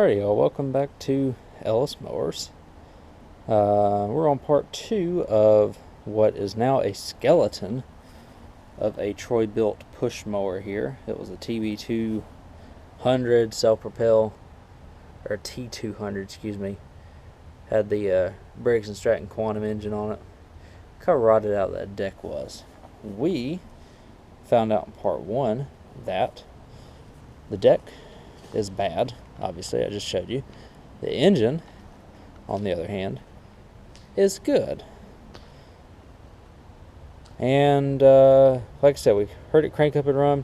Alrighty, y'all, welcome back to Ellis Mowers. We're on part 2 of what is now a skeleton of a Troy Bilt push mower here. It was a TB200 self-propel, or T200, excuse me. Had the Briggs & Stratton Quantum engine on it. Look how rotted out that deck was. We found out in part 1 that the deck is bad. Obviously, I just showed you. The engine, on the other hand, is good. And like I said, we heard it crank up and run.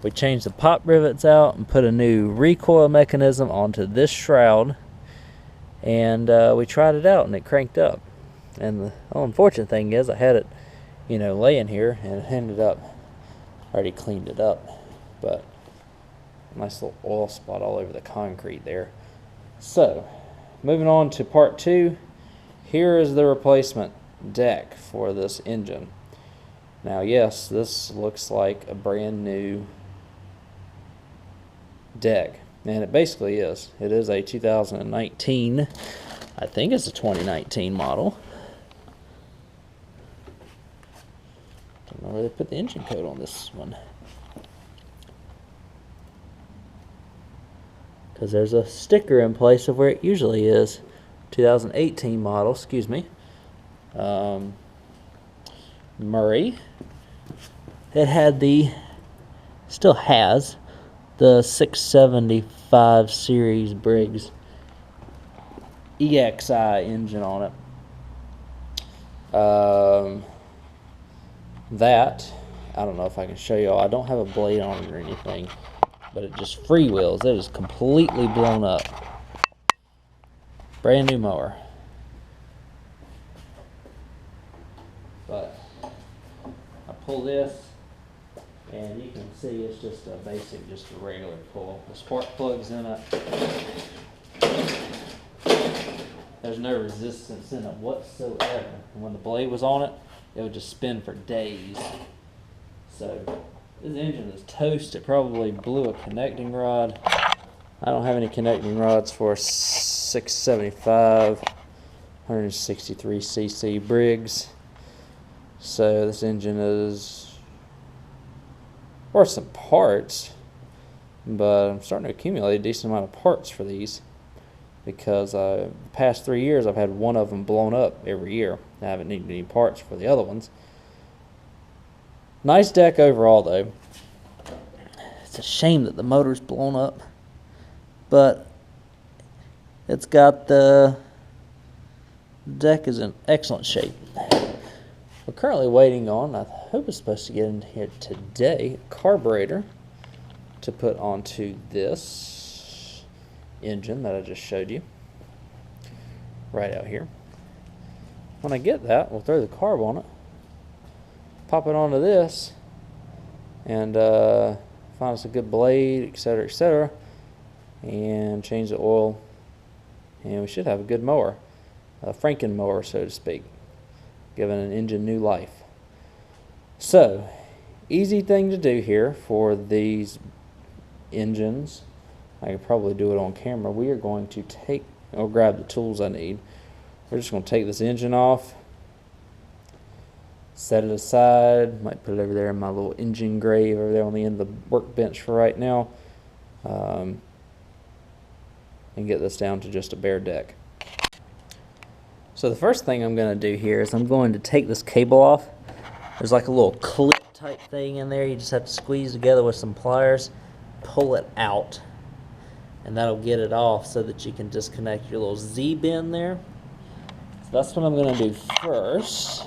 We changed the pop rivets out and put a new recoil mechanism onto this shroud. And we tried it out and it cranked up. And the unfortunate thing is I had it, laying here and it ended up, already cleaned it up. But nice little oil spot all over the concrete there. So, moving on to part 2. Here is the replacement deck for this engine. Now, yes, this looks like a brand new deck, and it basically is. It is a 2019, I think it's a 2019 model. Don't know where they put the engine code on this one, because there's a sticker in place of where it usually is. 2018 model, excuse me. Murray. It had still has the 675 series Briggs EXI engine on it. That, I don't know if I can show y'all. I don't have a blade on it or anything, but it just freewheels. It is completely blown up. Brand new mower. But I pull this, and you can see it's just a basic, just a regular pull. The spark plug's in it. There's no resistance in it whatsoever. And when the blade was on it, it would just spin for days. So this engine is toast. It probably blew a connecting rod. I don't have any connecting rods for 675 163cc Briggs. So this engine is worth some parts, but I'm starting to accumulate a decent amount of parts for these, because the past 3 years I've had one of them blown up every year. I haven't needed any parts for the other ones. Nice deck overall though. It's a shame that the motor's blown up, but it's got the deck is in excellent shape. We're currently waiting on, I hope it's supposed to get in here today, a carburetor to put onto this engine that I just showed you right out here. When I get that, we'll throw the carb on it, pop it onto this, and find us a good blade, etc., etc., and change the oil, and we should have a good mower, a Franken mower, so to speak, giving an engine new life. So, easy thing to do here for these engines. I could probably do it on camera. We are going to grab the tools I need. We're just going to take this engine off, set it aside. Might put it over there in my little engine grave over there on the end of the workbench for right now, and get this down to just a bare deck. So the first thing I'm going to do here is I'm going to take this cable off. There's like a little clip type thing in there. You just have to squeeze together with some pliers, pull it out, and that'll get it off so that you can disconnect your little Z-bend there. So that's what I'm going to do first.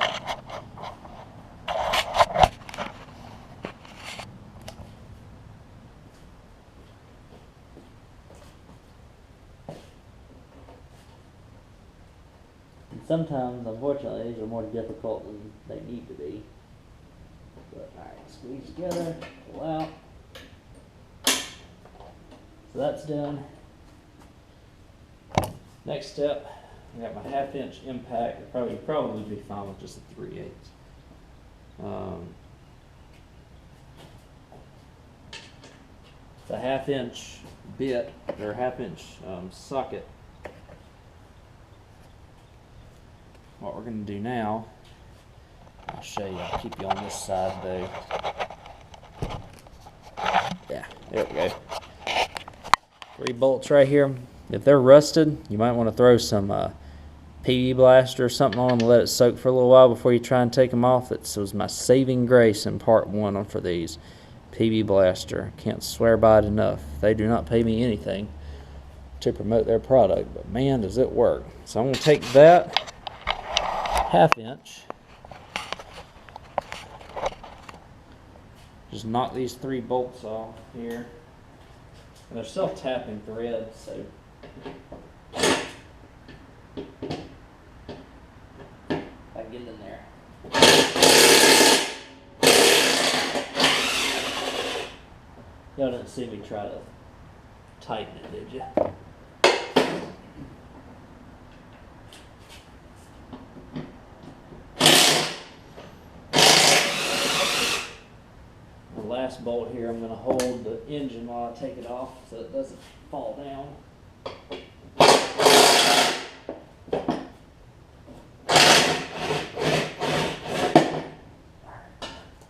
Sometimes, unfortunately, these are more difficult than they need to be. But, alright, squeeze together, pull out. So that's done. Next step, I got my 1/2 inch impact. Probably be fine with just a 3/8. It's a 1/2 inch bit, or 1/2 inch socket. What we're going to do now, I'll show you. I'll keep you on this side though. Yeah, there we go. 3 bolts right here. If they're rusted, you might want to throw some PB Blaster or something on them and let it soak for a little while before you try and take them off. That was my saving grace in part 1 for these. PB Blaster. Can't swear by it enough. They do not pay me anything to promote their product, but man, does it work. So I'm going to take that 1/2 inch, just knock these 3 bolts off here. And they're self-tapping threads, so I get in there. Y'all didn't see me try to tighten it, did you? The last bolt here, I'm going to hold the engine while I take it off so it doesn't fall down.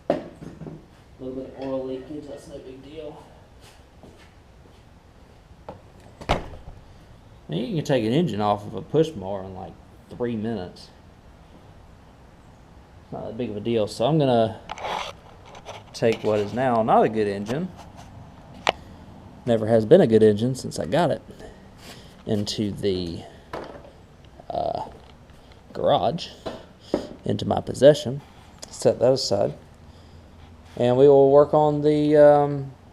A little bit of oil leakage, that's no big deal. Now you can take an engine off of a push mower in like 3 minutes. Not that big of a deal. So I'm going to take what is now not a good engine, never has been a good engine since I got it, into the garage, into my possession, set that aside, and we will work on the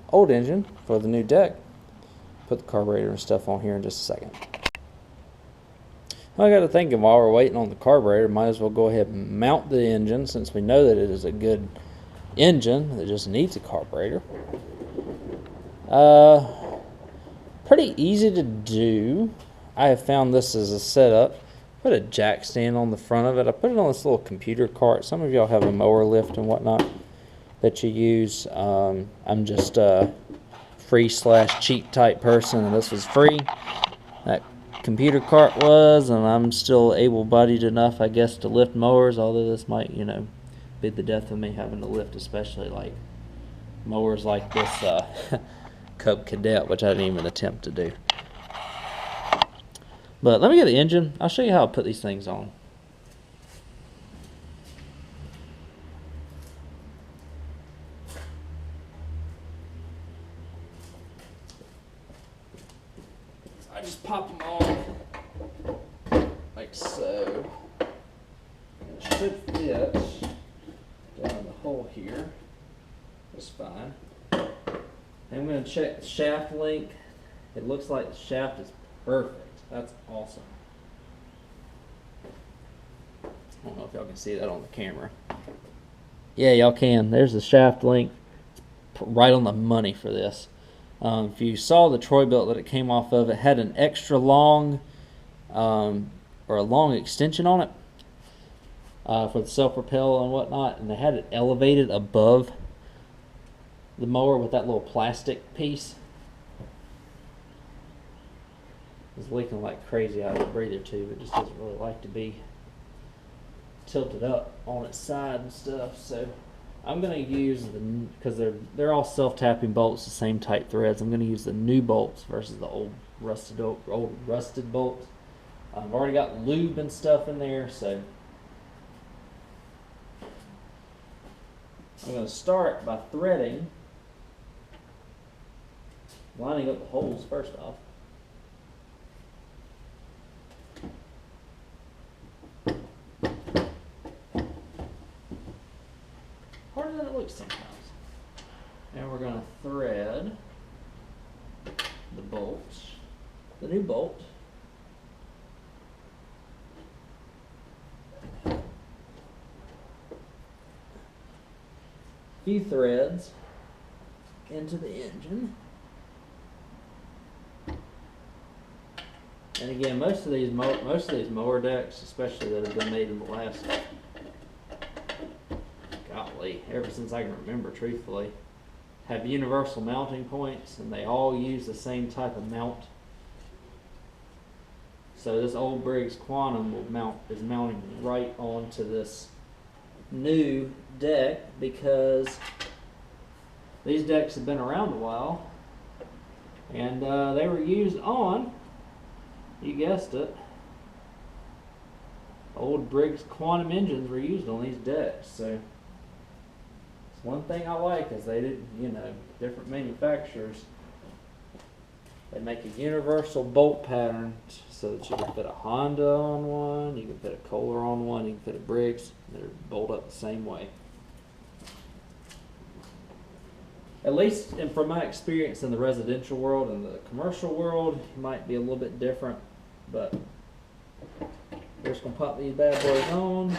old engine for the new deck. Put the carburetor and stuff on here in just a second. I got to thinking while we're waiting on the carburetor, might as well go ahead and mount the engine since we know that it is a good engine that just needs a carburetor. Pretty easy to do. I have found this as a setup. Put a jack stand on the front of it. I put it on this little computer cart. Some of y'all have a mower lift and whatnot that you use. I'm just a free/cheap type person, and this was free. That computer cart was, and I'm still able-bodied enough, I guess, to lift mowers, although this might, be the death of me having to lift, especially like mowers like this Cub Cadet, which I didn't even attempt to do. But let me get the engine. I'll show you how I put these things on. I just pop them on like so. And it should fit down the hole here. That's fine. I'm going to check the shaft length. It looks like the shaft is perfect. That's awesome. I don't know if y'all can see that on the camera. Yeah, y'all can. There's the shaft length. It's right on the money for this. If you saw the Troy Bilt that it came off of, it had an extra long or a long extension on it for the self-propel and whatnot, and they had it elevated above the mower with that little plastic piece. It's leaking like crazy out of the breather tube. It just doesn't really like to be tilted up on its side and stuff. So I'm going to use the, because they're all self-tapping bolts, the same type threads. I'm going to use the new bolts versus the old rusted bolts. I've already got lube and stuff in there, so I'm going to start by threading, lining up the holes first off. Harder than it looks sometimes. And we're going to thread the bolts, the new bolt. Few threads into the engine. And again, most of these mower decks, especially that have been made in the last, golly, ever since I can remember, truthfully, have universal mounting points, and they all use the same type of mount. So this old Briggs Quantum is mounting right onto this new deck, because these decks have been around a while, and they were used on, you guessed it, old Briggs Quantum engines were used on these decks. So it's one thing I like is they didn't, you know, different manufacturers, they make a universal bolt pattern so that you can fit a Honda on one, you can fit a Kohler on one, you can fit a Briggs. They're bolt up the same way. At least from my experience in the residential world and the commercial world, it might be a little bit different, but we're just going to pop these bad boys on.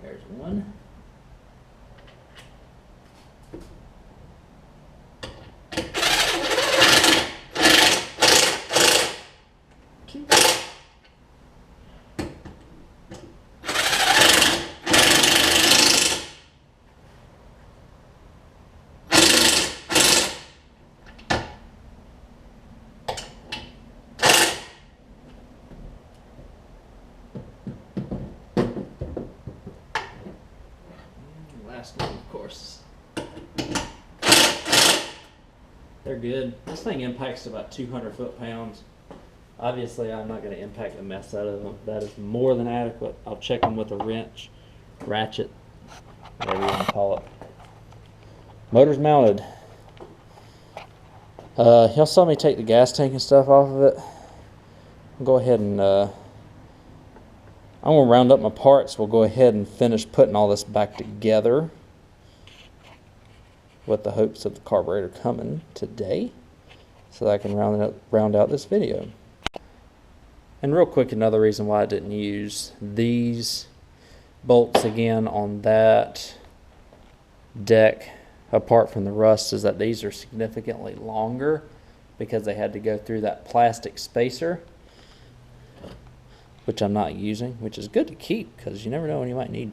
There's one. Last one, of course. They're good. This thing impacts about 200 foot-pounds. Obviously, I'm not going to impact the mess out of them. That is more than adequate. I'll check them with a wrench, ratchet, whatever you want to call it. Motor's mounted. Y'all saw me take the gas tank and stuff off of it. I'll go ahead and I'm going to round up my parts. We'll go ahead and finish putting all this back together with the hopes of the carburetor coming today so that I can round out this video. And real quick, another reason why I didn't use these bolts again on that deck, apart from the rust, is that these are significantly longer because they had to go through that plastic spacer, which I'm not using, which is good to keep because you never know when you might need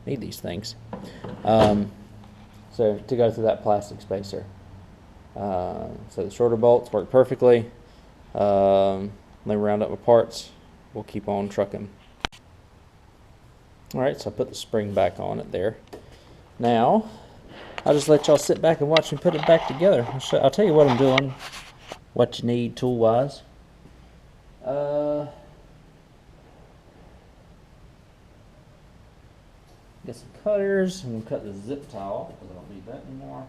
these things. So to go through that plastic spacer. So the shorter bolts work perfectly. Let me round up my parts. We'll keep on trucking. Alright, so I put the spring back on it there. Now, I'll just let y'all sit back and watch me put it back together. I'll tell you what I'm doing, what you need tool-wise. Get some cutters. I'm going to cut the zip tie off because I don't need that anymore.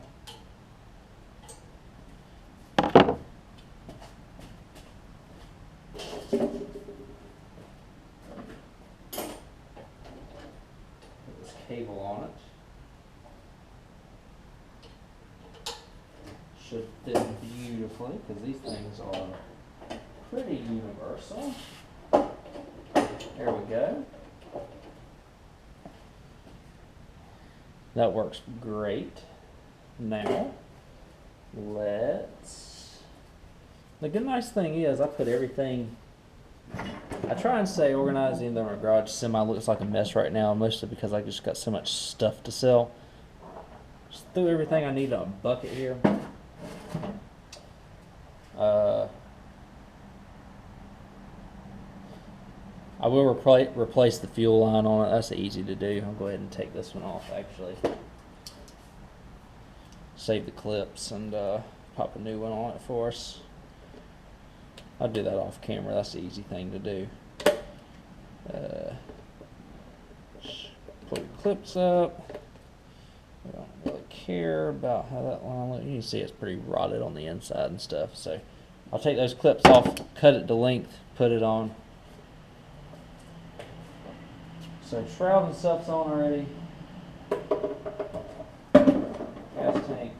Put this cable on it. Should fit beautifully because these things are pretty universal. There we go. That works great. Now, the good nice thing is I put everything, I try and stay organized even though my garage semi looks like a mess right now, mostly because I just got so much stuff to sell. Just threw everything I need in a bucket here. I will replace the fuel line on it. That's easy to do. I'll go ahead and take this one off actually. Save the clips and pop a new one on it for us. I'll do that off camera. That's the easy thing to do. Pull your clips up. I don't really care about how that line looks. You can see it's pretty rotted on the inside and stuff. So I'll take those clips off, cut it to length, put it on. So shroud and stuff's on already. Gas tank.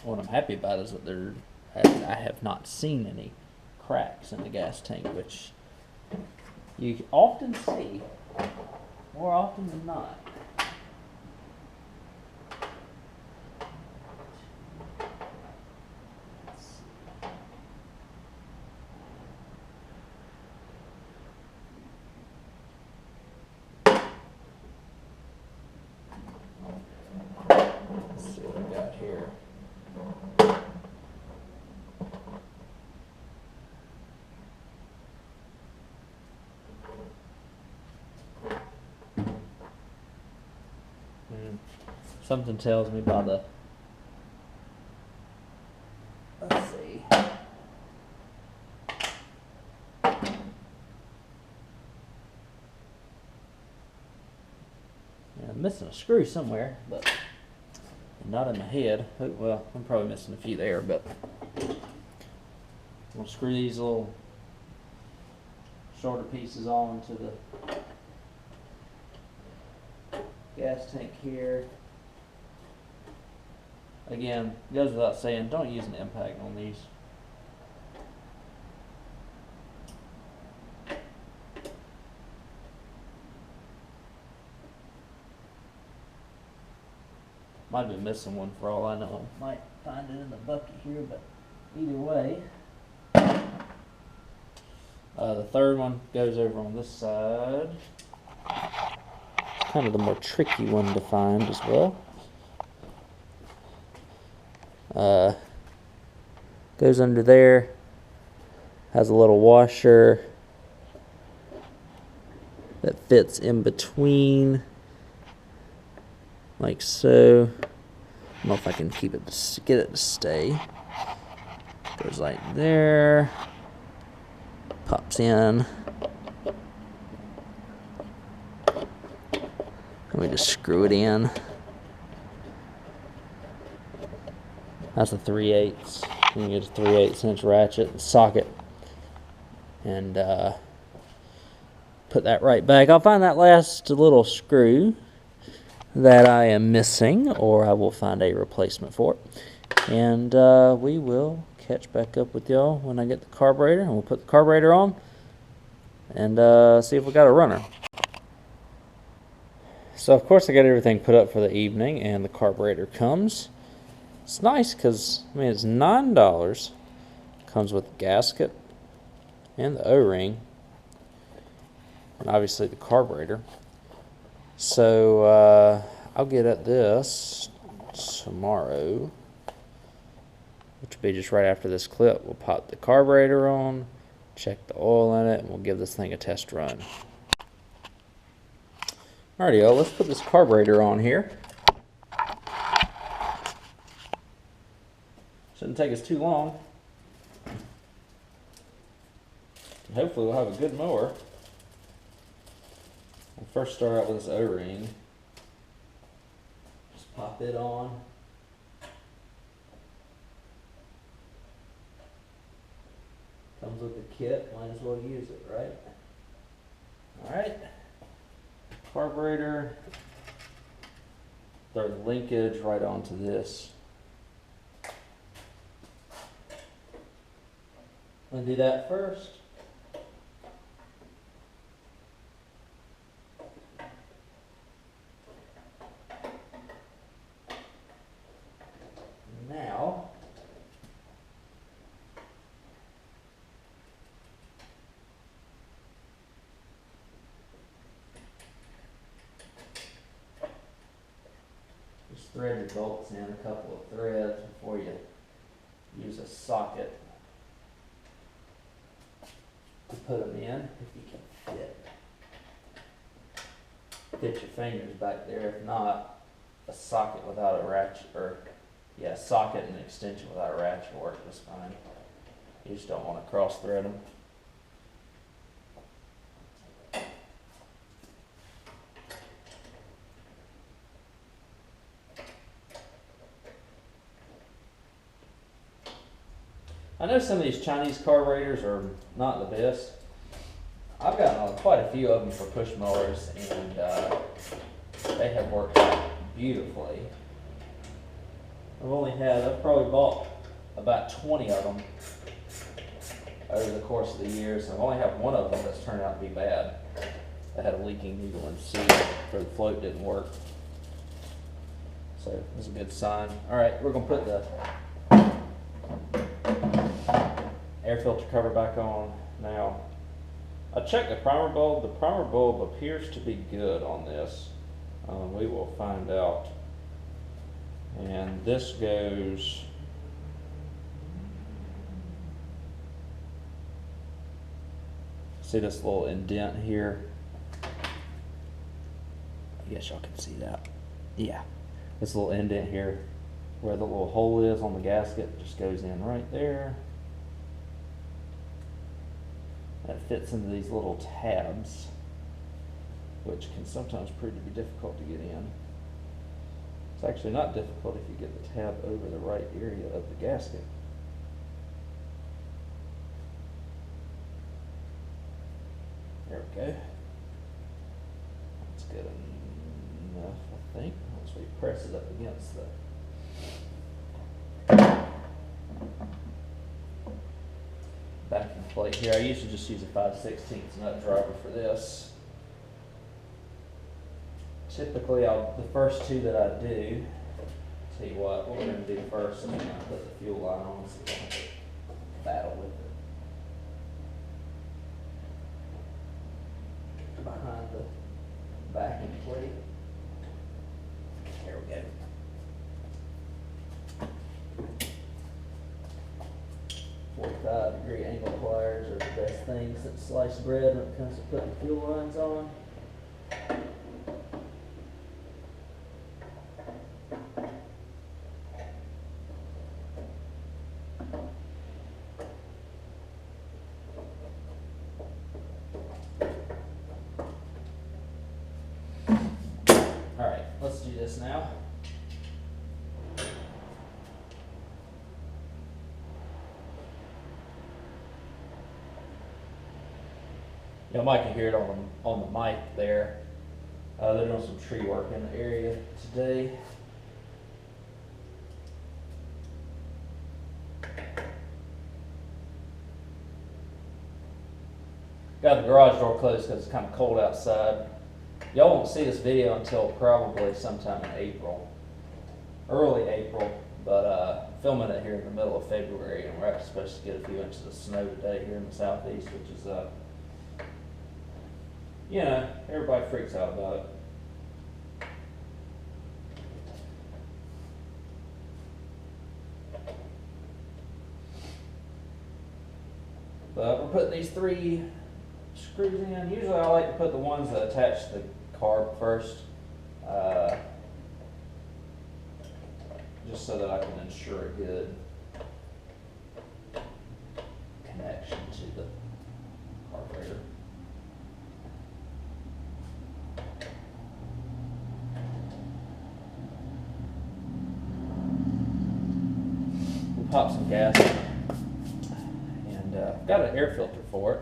What I'm happy about is that I have not seen any cracks in the gas tank, which you often see, more often than not. Something tells me by the, let's see. Yeah, I'm missing a screw somewhere, but not in my head. Well, I'm probably missing a few there, but we'll screw these little shorter pieces on to the gas tank here. Again, it goes without saying, don't use an impact on these. Might be missing one for all I know. Might find it in the bucket here, but either way. The third one goes over on this side. It's kind of the more tricky one to find as well. Goes under there. Has a little washer that fits in between, like so. I don't know if I can keep it to get it to stay. Goes like there. Pops in. Let me just screw it in. That's a 3/8. You can get a 3/8 inch ratchet, socket, and put that right back. I'll find that last little screw that I am missing, or I will find a replacement for it. And we will catch back up with y'all when I get the carburetor, and we'll put the carburetor on and see if we got a runner. So of course I got everything put up for the evening, and the carburetor comes. It's nice because, I mean, it's $9. Comes with the gasket and the O-ring, and obviously the carburetor. So I'll get at this tomorrow, which will be just right after this clip. We'll pop the carburetor on, check the oil in it, and we'll give this thing a test run. Alrighty, y'all, let's put this carburetor on here. Shouldn't take us too long. And hopefully we'll have a good mower. We'll first start out with this O-ring. Just pop it on. Comes with the kit, might as well use it, right? Alright. Carburetor. Throw the linkage right onto this. I'm going to do that first. Now, just thread your bolts in a couple of threads before you use a socket to put them in, if you can fit your fingers back there. If not, a socket without a ratchet, or yeah, socket and extension without a ratchet will work just fine. You just don't want to cross thread them. I know some of these Chinese carburetors are not the best. I've gotten quite a few of them for push mowers, and they have worked out beautifully. I've probably bought about 20 of them over the course of the years, and I've only had one of them that's turned out to be bad. I had a leaking needle and seal where the float didn't work. So that's a good sign. Alright, we're going to put the air filter cover back on now. I checked the primer bulb. The primer bulb appears to be good on this. We will find out. And this goes, see this little indent here? I guess y'all can see that. Yeah, this little indent here where the little hole is on the gasket just goes in right there. That fits into these little tabs, which can sometimes prove to be difficult to get in. It's actually not difficult if you get the tab over the right area of the gasket. There we go. That's good enough, I think, once we press it up against the backing plate here. I usually just use a 5/16 nut driver for this. Typically, the first two that I do, tell you what we're going to do first is we're going to put the fuel line on so we don't have to battle with it. Behind the backing plate. There we go. .45-degree angle pliers are the best things since sliced bread when it comes to putting fuel lines on. Alright, let's do this now. Y'all might can hear it on the mic there. They're doing some tree work in the area today. Got the garage door closed because it's kind of cold outside. Y'all won't see this video until probably sometime in April, early April, but filming it here in the middle of February, and we're actually supposed to get a few inches of snow today here in the southeast, which is you know, everybody freaks out about it. But we're putting these 3 screws in. Usually I like to put the ones that attach to the carb first, just so that I can ensure a good connection to the carburetor. Pop some gas and got an air filter for it.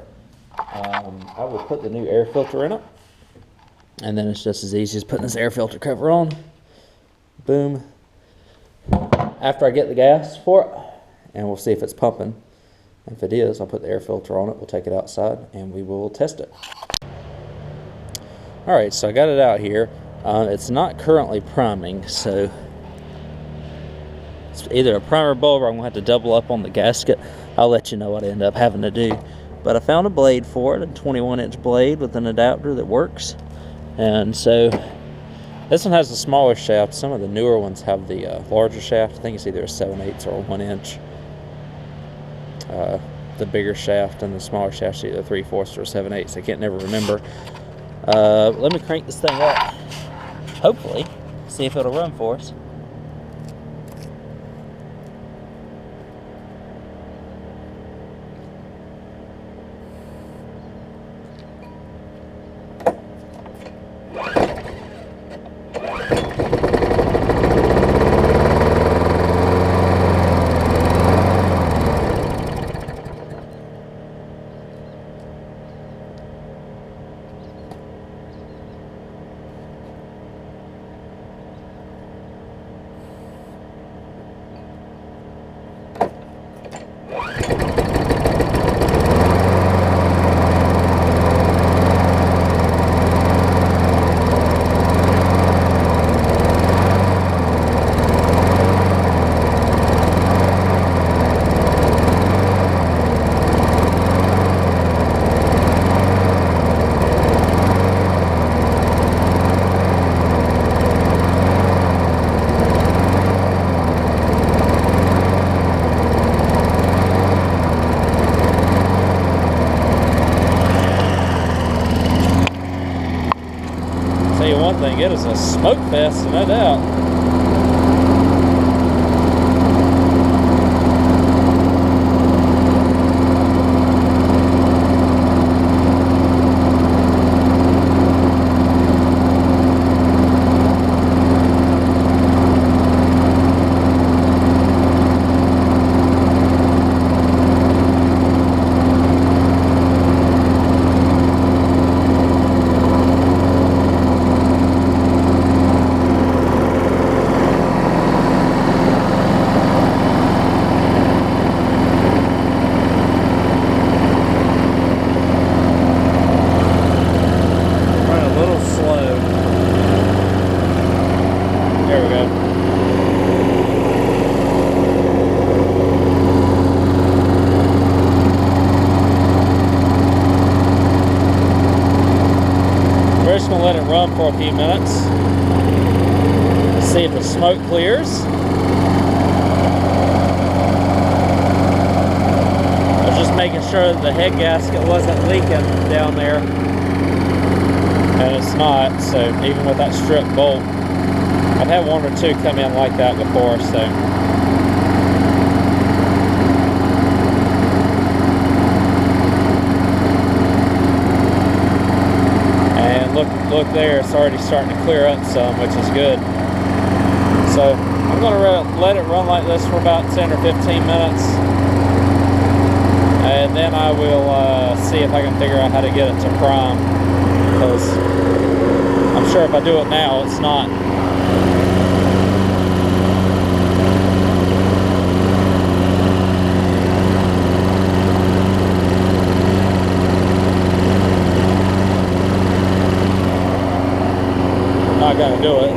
I will put the new air filter in it, and then it's just as easy as putting this air filter cover on. Boom. After I get the gas for it, and we'll see if it's pumping. If it is, I'll put the air filter on it. We'll take it outside and we will test it. Alright, so I got it out here. It's not currently priming, so it's either a primer bulb or I'm going to have to double up on the gasket. I'll let you know what I end up having to do. But I found a blade for it, a 21-inch blade with an adapter that works. And so this one has a smaller shaft. Some of the newer ones have the larger shaft. I think it's either a 7/8 or a 1-inch. The bigger shaft and the smaller shaft is either 3/4 or 7/8. I can't never remember. Let me crank this thing up. Hopefully, see if it'll run for us. get is a smoke fest, no doubt. Let it run for a few minutes, see if the smoke clears. I was just making sure that the head gasket wasn't leaking down there, and it's not. So even with that strip bolt, I've had one or two come in like that before. So look there, it's already starting to clear up some, which is good. So I'm going to let it run like this for about 10 or 15 minutes, and then I will see if I can figure out how to get it to prime, because I'm sure if I do it now, it's not. Not gonna do it,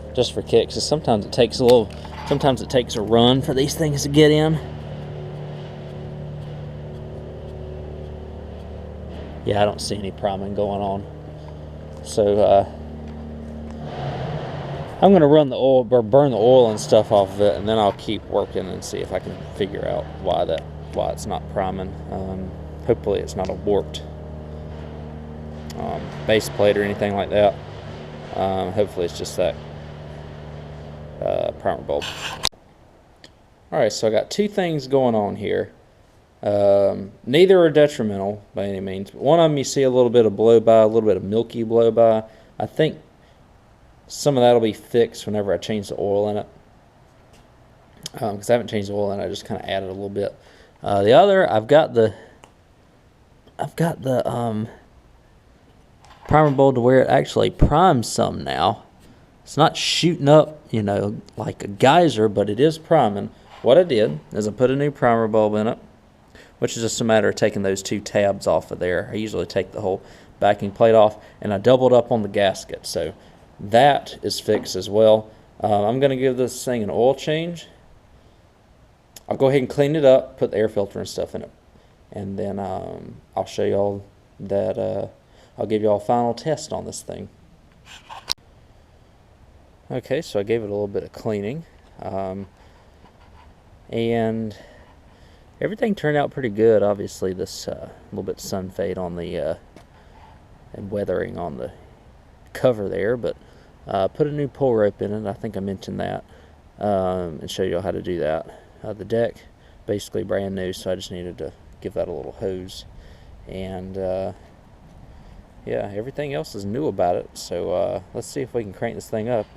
but just for kicks. Sometimes it takes a run for these things to get in. Yeah, I don't see any priming going on. So I'm gonna run the oil or burn the oil and stuff off of it, and then I'll keep working and see if I can figure out why it's not priming. Hopefully it's not a warped base plate or anything like that. Hopefully it's just that primer bulb. Alright, so I got two things going on here. Neither are detrimental by any means. One of them you see a little bit of blow by, a little bit of milky blow by. I think some of that will be fixed whenever I change the oil in it. Because I haven't changed the oil in it, I just kind of added a little bit. The other, I've got the primer bulb to where it actually primes some now. It's not shooting up, you know, like a geyser, but it is priming. What I did is I put a new primer bulb in it, which is just a matter of taking those two tabs off of there. I usually take the whole backing plate off, and I doubled up on the gasket, so that is fixed as well. I'm going to give this thing an oil change. I'll go ahead and clean it up, put the air filter and stuff in it, and then I'll show y'all that. I'll give you all a final test on this thing. Okay, so I gave it a little bit of cleaning, and everything turned out pretty good. Obviously, this little bit of sun fade on the and weathering on the cover there, but put a new pull rope in it. I think I mentioned that, and show you all how to do that. The deck, basically brand new, so I just needed to give that a little hose, and yeah, everything else is new about it. So let's see if we can crank this thing up.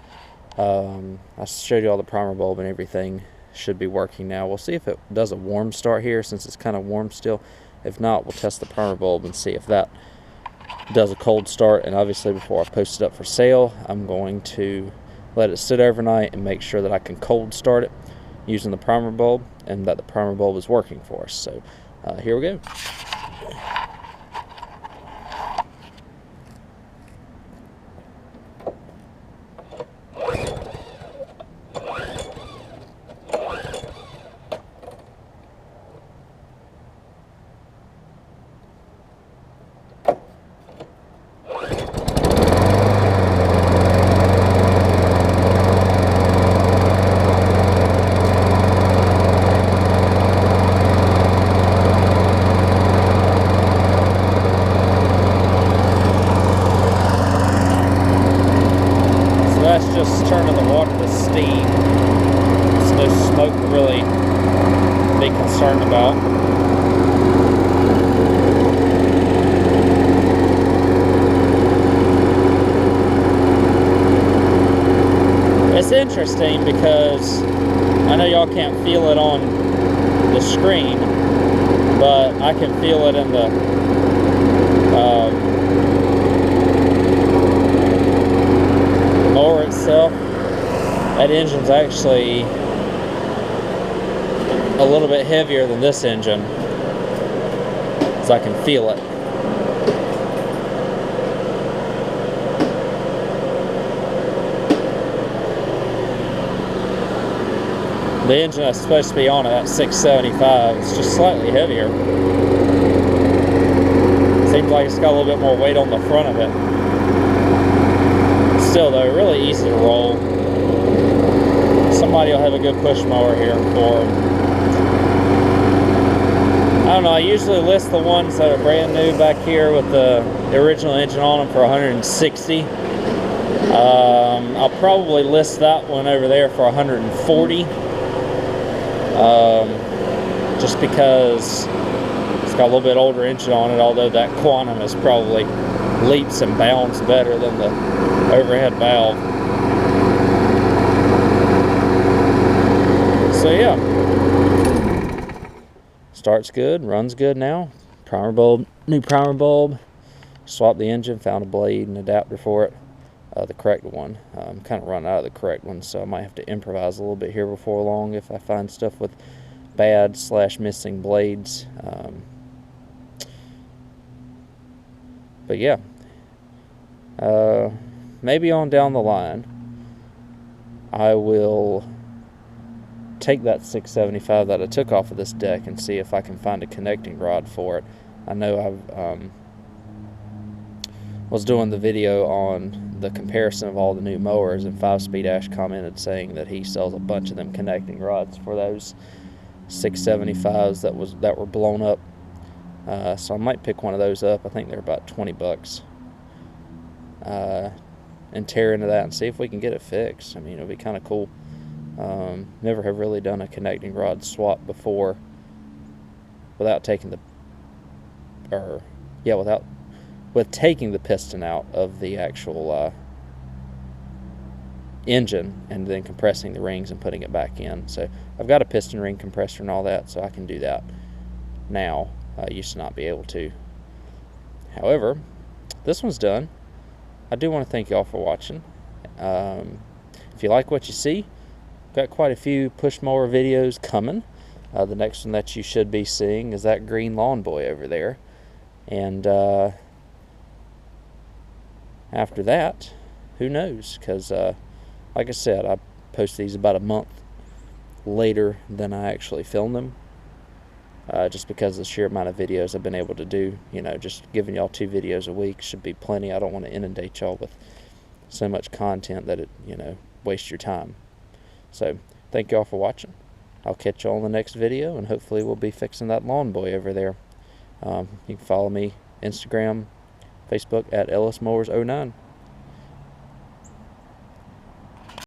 I showed you all the primer bulb and everything should be working now. We'll see if it does a warm start here, since it's kind of warm still. If not, we'll test the primer bulb and see if that does a cold start. And obviously before I post it up for sale, I'm going to let it sit overnight and make sure that I can cold start it using the primer bulb, and that the primer bulb is working for us. So here we go. just turning the water to steam. There's no smoke to really be concerned about. It's interesting because I know y'all can't feel it on the screen, but I can feel it in the mower itself. That engine's actually a little bit heavier than this engine, so I can feel it. The engine that's supposed to be on it, that 675, it's just slightly heavier. Seems like it's got a little bit more weight on the front of it. Still though, really easy to roll. Somebody will have a good push mower here for them. I don't know, I usually list the ones that are brand new back here with the original engine on them for $160. I'll probably list that one over there for $140. Just because it's got a little bit older engine on it, although that Quantum is probably leaps and bounds better than the overhead valve. So yeah, starts good, runs good now. Primer bulb, new primer bulb. Swapped the engine, found a blade and adapter for it, the correct one. I'm kind of running out of the correct one, so I might have to improvise a little bit here before long if I find stuff with bad / missing blades. But yeah, maybe on down the line I will take that 675 that I took off of this deck and see if I can find a connecting rod for it. I know I was doing the video on the comparison of all the new mowers, and 5-Speed Ash commented saying that he sells a bunch of them connecting rods for those 675s that were blown up. So I might pick one of those up. I think they're about 20 bucks. And tear into that and see if we can get it fixed. I mean, it'll be kind of cool. Never have really done a connecting rod swap before without taking with taking the piston out of the actual engine and then compressing the rings and putting it back in. So I've got a piston ring compressor and all that, so I can do that now. I used to not be able to. However, this one's done. I do want to thank y'all for watching. If you like what you see, got quite a few push mower videos coming. The next one that you should be seeing is that green lawn boy over there. And after that, who knows? Because like I said, I post these about a month later than I actually film them. Just because of the sheer amount of videos I've been able to do. You know, just giving y'all 2 videos a week should be plenty. I don't want to inundate y'all with so much content that it, you know, wastes your time. So, thank y'all for watching. I'll catch y'all in the next video, and hopefully we'll be fixing that lawn boy over there. You can follow me Instagram, Facebook at Ellis Mowers 09.